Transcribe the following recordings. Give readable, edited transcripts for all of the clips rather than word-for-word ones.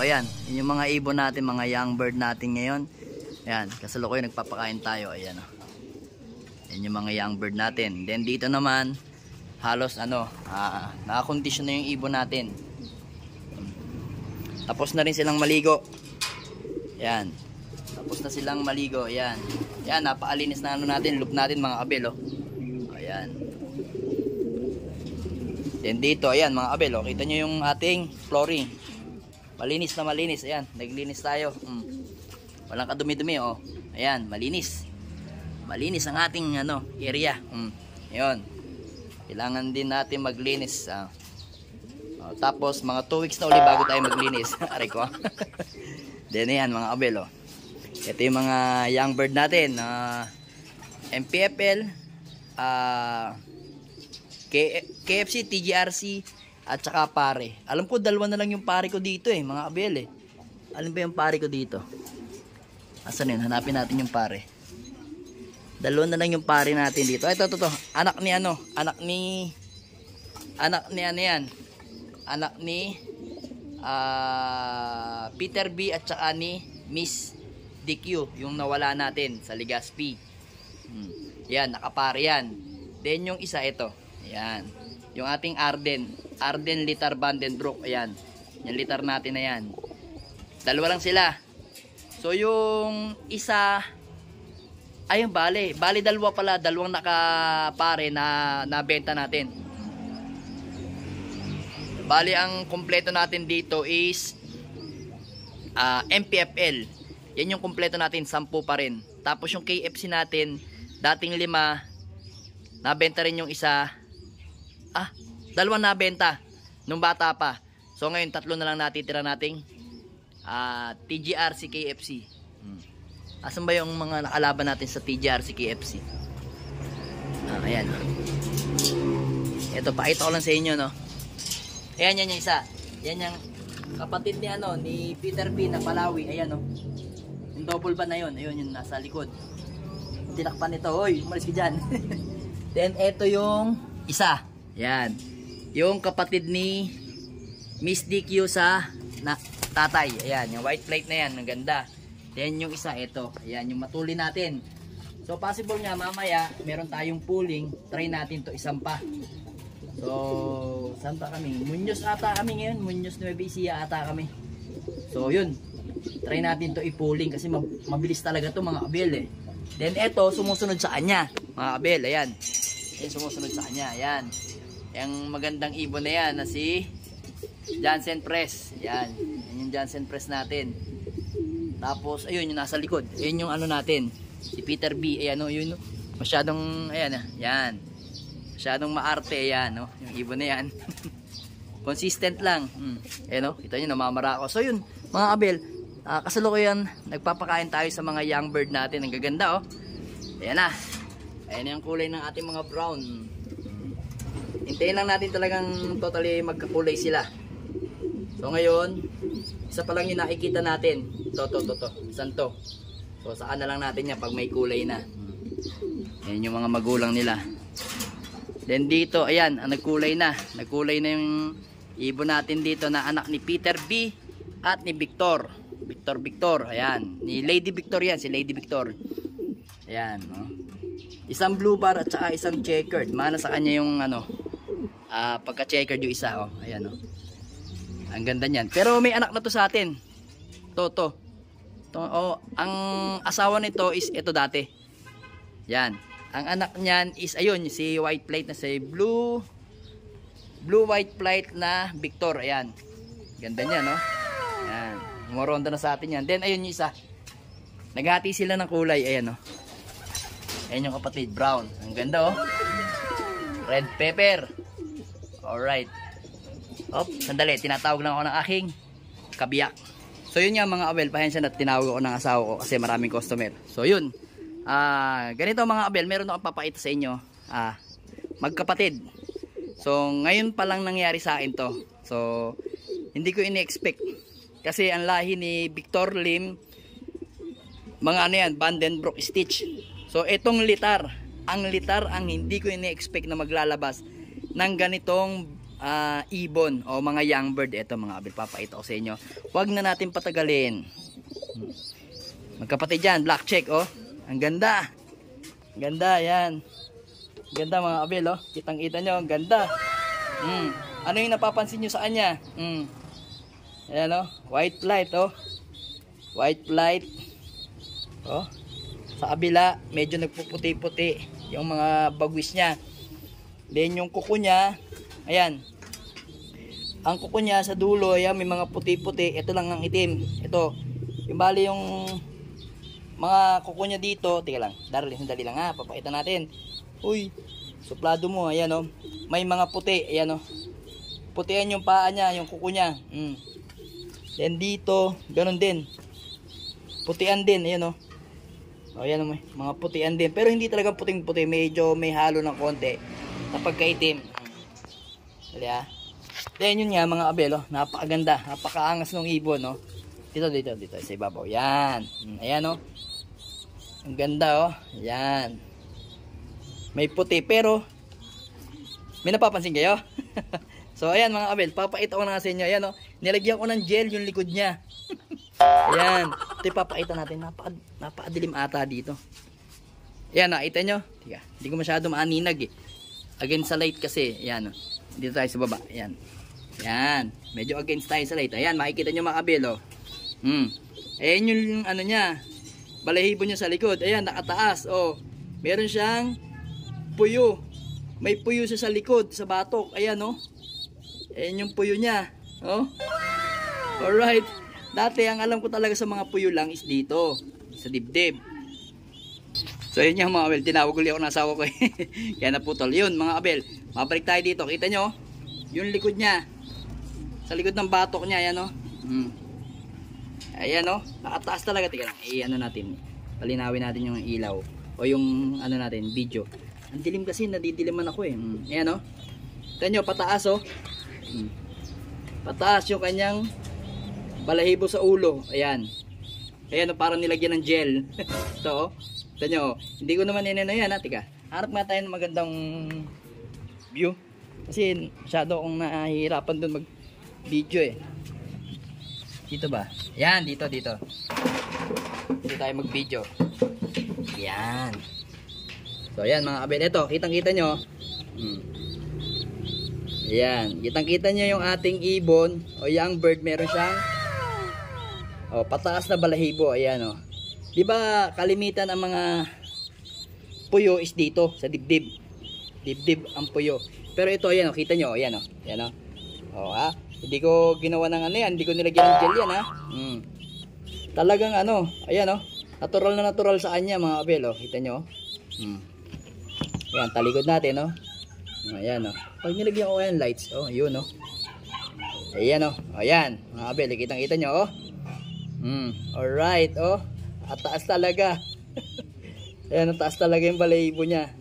ayan. Yun yung mga ibon natin, mga young bird natin ngayon. Ayan, kasalukuyan nagpapakain tayo. Ayan o. Yan yung mga young bird natin. Then dito naman, halos nakakondisyon na yung ibon natin. Tapos na rin silang maligo. Ayan. Tapos na silang maligo. Ayan. Ayan, napakalinis na natin. Loop natin mga abel. Oh. Ayan. Then dito, ayan mga abel. Oh. Kita nyo yung ating flooring. Malinis na malinis. Ayan, naglinis tayo. Walang kadumi-dumi. Oh. Ayan, malinis. Malinis ang ating area. Ayan. Kailangan din natin maglinis. Tapos mga 2 weeks na uli bago tayo maglinis. Aray ko. Then yan mga abel. Oh. Ito yung mga young bird natin. MPFL, KFC, TGRC, at saka pare. Alam ko dalawa na lang yung pare ko dito mga abel Alam ba yung pare ko dito? Asan yun? Hanapin natin yung pare. Dalawa na lang yung pare natin dito. Ito. Anak ni Anak ni Peter B at saka ni Miss DQ, yung nawala natin sa Legazpi. Yan, nakapare yan. Then yung isa ito. Ayan. Yung ating Arden Litar Vandenbroek. Ayan. Yung litar natin na yan. Dalawa lang sila. So yung isa, ayun bali dalawa pala, dalawang nakapare na nabenta natin. Bali ang kompleto natin dito is MPFL. Yan yung kompleto natin, 10 pa rin. Tapos yung KFC natin, dating 5, nabenta rin yung isa. Dalawang nabenta nung bata pa. So ngayon 3 na lang natitira nating TGRC KFC. Asan ba yung mga nakalaban natin sa TGRC KFC? Ayan. Ito, pakita ko lang sa inyo, no. Ayan yung isa. Yan yung kapatid ni ni Peter B na Palawi. Ayan, no. Yung double ban na yun. Ayun, yung nasa likod. Tinakpan nito. Oy, umalis ka dyan. Then, ito yung isa. Ayan. Yung kapatid ni Miss DQ sa tatay. Ayan, yung white plate na yan. Ang ganda. Then, yung isa, ito. Ayan, yung matuli natin. So, possible nga, mamaya, meron tayong pooling. Try natin to isampa. So, saan pa kami? Muñoz ata kami ngayon. Muñoz Nueva Ecija ata kami. So, yun. Try natin to i-pooling kasi mabilis talaga to mga abel Then, eto, sumusunod sa kanya. Mga abel, ayan. Ayan, sumusunod sa kanya. Ayan. Yung magandang ibon na yan na si Jansen Press. Ayan. Ayan yung Jansen Press natin. Tapos, ayun, yung nasa likod. Ayun yung natin. Si Peter B. Ayan, yun. Masyadong, ayan, ayan. Masyadong maarte, ayan, yung ibon na yan. Consistent lang. Ayan, kita nyo, namamara ako. So, yun, mga abel, kasalukuyan, nagpapakain tayo sa mga young bird natin. Ang gaganda, Ayan na. Ayan yung kulay ng ating mga brown. Hintayin lang natin talagang totally magkakulay sila. So, ngayon, isa pa lang yung nakikita natin. To. Isan to. So, saan na lang natin yan pag may kulay na. Ayan yung mga magulang nila. Then dito, ayan, nagkulay na. Nagkulay na yung ibon natin dito na anak ni Peter B at ni Victor. Victor, ayan. Ni Lady Victor yan, si Lady Victor. Ayan, Isang blue bar at saka isang checkered. Mana sa kanya yung pagka-checkered yung isa, Ayan, Ang ganda niyan. Pero may anak na to sa atin. To. Ang asawa nito is ito dati. Yan. Ang anak niyan is ayun, si white plate na si blue white plate na Victor. Ayan. Ganda niya, no? Ayan. Umuronda na sa atin yan. Then ayun yung isa. Naghati sila ng kulay. Ayan, Ayan yung kapatid, brown. Ang ganda, Red pepper. Alright. Sandali. Tinatawag lang ako ng aking kabiyak. So yun nga mga abel, pasensya na tinawag ako ng asawa ko kasi maraming customer. So yun. Ganito mga abel, meron akong papakita sa inyo. Magkapatid. So ngayon pa lang nangyari sa akin to. So hindi ko ini-expect. Kasi ang lahi ni Victor Lim, mga Vandenbroek stitch. So itong litar, ang hindi ko ini-expect na maglalabas ng ganitong ibon o mga young bird. Ito mga abel, papakita ko sa inyo. Huwag na natin patagalin. Magkapatid yan, black check oh. Ang ganda. Ganda yan. Ganda mga abel oh. Kitang-kita nyo, ang ganda. Ano yung napapansin nyo sa kanya? Ayan oh, white light oh. White light. Oh. Sa kabila, medyo nagpuputi-puti yung mga bagwis niya. Then yung kuko niya, ayan. Ang kuko niya sa dulo, ayan, may mga puti-puti. Ito lang ang itim. Ito. Yung bali yung mga kuko niya dito. Tika lang, sandali lang ha. Papakita natin. Uy, suplado mo. Ayan o. May mga puti. Ayan o. Putian yung paa niya, yung kuko niya. Then dito, ganun din. Putian din. Ayan o. O yan o, mga putian din. Pero hindi talaga puting-puti. Medyo may halo ng konti. Kapag kaitim. Dali ha. Then yun nga mga abel oh, napakaganda, napakaangas ng ibon no. Dito sa ibabaw. Yan. Ayan oh. Ang ganda oh. Yan. May puti pero may napapansin kayo? So ayan mga abel, papakita ko na sa inyo. Ayan oh. Nilagyan ko ng gel yung likod niya. Ayan. Ito ipapakita natin. Napakadilim ata dito. Ayan, nakita nyo? Tiga, hindi ko masyado maaninag eh. Against sa light kasi. Ayan oh. Dito tayo sa baba. Ayan. Ayan. Medyo against tayo sa light. Ayan, makikita nyo mga kabel oh. Ayan yung ano niya. Balahibo niya sa likod. Ayan, nakataas. Oh. Meron siyang puyo. May puyo siya sa likod, sa batok. Ayan oh. Ayan yung puyo niya. Oh. Alright. Dati ang alam ko talaga sa mga puyo lang is dito. Sa dibdib. So yun yung mga abel, tinawag ulit ako ng asawa ko kaya naputol. Yun mga abel, mabalik tayo dito. Kita nyo, yung likod niya. Sa likod ng batok niya, ayan o. Ayan o, nakataas talaga. Tika lang, ano natin, palinawin natin yung ilaw. O yung ano natin, video. Ang dilim kasi, nadidiliman ako eh. Ayan o. Kita nyo, pataas o. Pataas yung kanyang balahibo sa ulo. Ayan. Ayan o, parang nilagyan ng gel. Ito o. Nyo, hindi ko naman inano yan ha, tika. Harap nga tayo ng magandang view. Kasi masyado akong nahihirapan dun mag video eh. Dito ba? Yan, dito. Dito tayo mag video. Yan. So yan mga kabel, ito, kitang kita nyo. Yan, kitang kita nyo yung ating ibon o young bird, meron siyang pataas na balahibo. Ayan o. Diba kalimitan ang mga puyo is dito sa dibdib. Dibdib ang puyo. Pero ito ayan oh, kita nyo, ayan oh. Ayan oh. Oh ha. Hindi ko ginawa ng ano yan, hindi ko nilagyan ng gel yan ha. Talagang ano, ayan oh. Natural na natural sa kanya mga abel oh. Kita nyo. Ayan, talikod natin oh. Ayan oh. Pag nilagyan ko ayan lights, oh, yun oh. Ayan oh. Ayan, mga abel, kitang-kita nyo oh. Alright oh. At taas talaga. Ayan, taas talaga yung balahibo niya.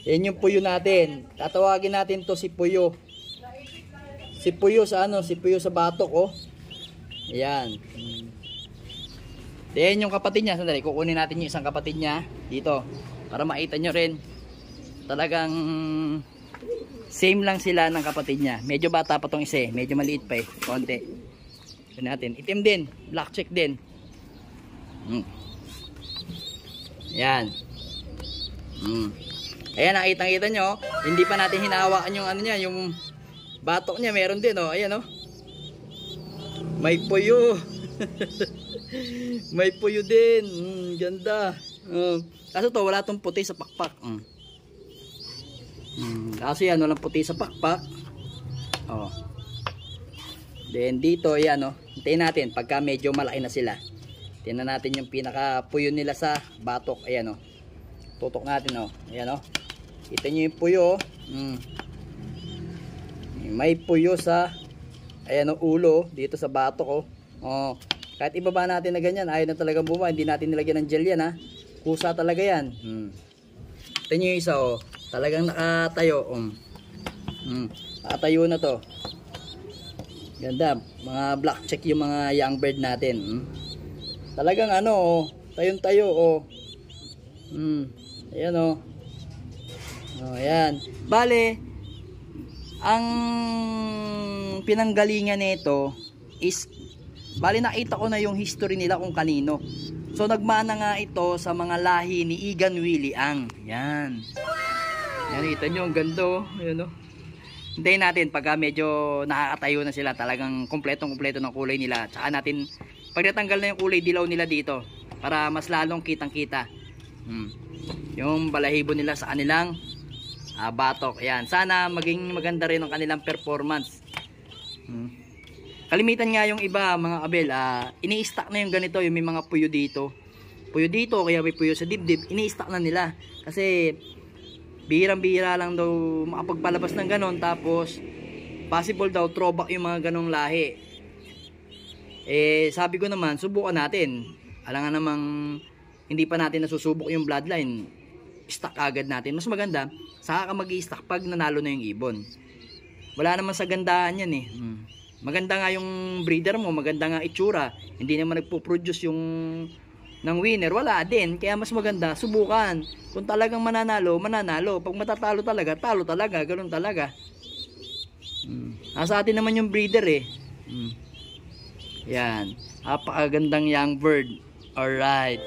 Yan yung puyo natin. Tatawagin natin to si puyo. Si puyo sa ano? Si puyo sa batok oh. Ayan. Then yung kapatid niya, sandali, kukunin natin yung isang kapatid niya dito para makita nyo rin. Talagang same lang sila ng kapatid niya. Medyo bata pa tong isa eh. Medyo maliit pa eh. Konti. Ito natin. Itim din. Black check din. Yan. Ayan, nakita nyo, hindi pa natin hinahawakan yung ano niya, yung batok niya, meron din oh. Ayan oh. May puyo. May puyo din. Ganda. Kaso to, wala tong puti sa pakpak. Kaso yan, walang puti sa pakpak. Oh. Then dito, ayan oh. Hintayin natin pagka medyo malaki na sila. Tingnan natin yung pinaka puyo nila sa batok. Ayan o. Tutok natin o. Ayan o. Kita nyo yung puyo. May puyo sa ayan o, ulo. Dito sa batok o. Kahit ibaba natin na ganyan, ayaw na talagang bumaba. Hindi natin nilagyan ng gel yan ha. Kusa talaga yan. Kita nyo yung isa o. Talagang nakatayo. Nakatayo na to. Ganda. Mga black check yung mga young bird natin. Talagang ano oh, tayong-tayo oh. Ayan oh. Oh, ayan. Bale, ang pinanggalingan nito is, bali nakita ko na yung history nila kung kanino. So nagmana nga ito sa mga lahi ni Igan Willie Ang. Yan. Yan, kita nyo ang ganda. Ayan, oh. Hintayin natin pagka medyo nakakatayo na sila, talagang kumpletong ng kulay nila. Tsaka natin pag natanggal na yung kulay dilaw nila dito para mas lalong kitang kita yung balahibo nila sa kanilang batok. Ayan, sana maging maganda rin ang kanilang performance. Kalimitan nga yung iba mga kabel, ini-stack na yung ganito, yung may mga puyo dito, kaya may puyo sa dibdib, ini-stack na nila kasi bihirang-bihira lang daw makapagpalabas ng ganon. Tapos possible daw throwback yung mga ganong lahi. Sabi ko naman, subukan natin. Alangan namang hindi pa natin nasusubok yung bloodline, stock agad natin. Mas maganda saka ka mag-i-stack pag nanalo na yung ibon. Wala naman sa gandahan yan Maganda nga yung breeder mo, maganda nga itsura, hindi naman nagpo-produce yung ng winner, wala din. Kaya mas maganda subukan. Kung talagang mananalo, mananalo. Pag matatalo talaga, talo talaga. Ganun talaga. Nasa atin naman yung breeder Yan. Napakagandang young bird. Alright.